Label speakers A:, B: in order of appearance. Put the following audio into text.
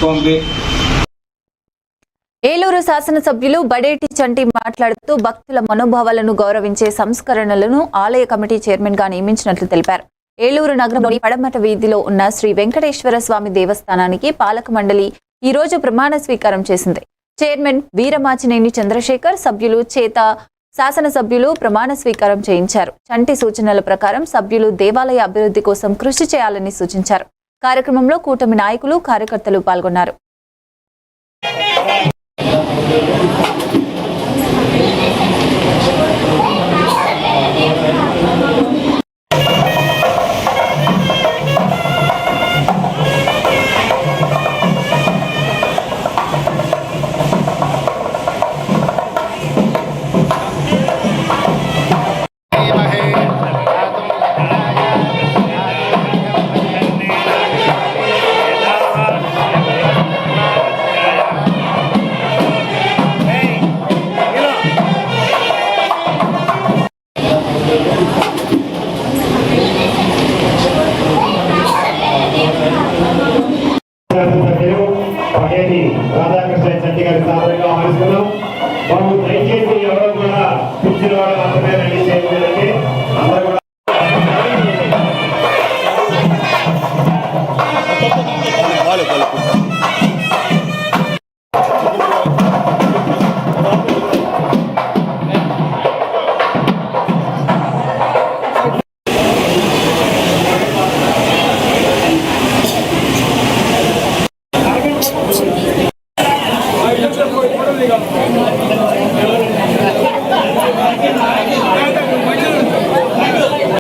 A: పంపి.
B: ఏలూరు శాసనసభ్యులు బడేటి చంటి మాట్లాడుతూ భక్తుల మనోభావాలను గౌరవించే సంస్కరణలను ఆలయ కమిటీ చైర్మన్ గా నియమించినట్లు తెలిపారు. ఏలూరు నగరంలోని పడమట వీధిలో ఉన్న శ్రీ వెంకటేశ్వర స్వామి దేవస్థానానికి పాలక మండలి ఈ రోజు ప్రమాణ స్వీకారం చేసింది. చైర్మన్ వీరమాచినేని చంద్రశేఖర్ సభ్యులు చేత శాసనసభ్యులు ప్రమాణ స్వీకారం చేయించారు. చంటి సూచనల ప్రకారం సభ్యులు దేవాలయ అభివృద్ధి కోసం కృషి చేయాలని సూచించారు. కార్యక్రమంలో కూటమి నాయకులు కార్యకర్తలు పాల్గొన్నారు.
C: రాధాకృష్ణ చంటి గారి సాధారణంగా ఆహ్వానిస్తున్నాం. బాబు దయచేసి ఎవరో కూడా పిచ్చిన వాళ్ళు మాత్రమే రెడీ చేయలేదండి. అందరూ కూడా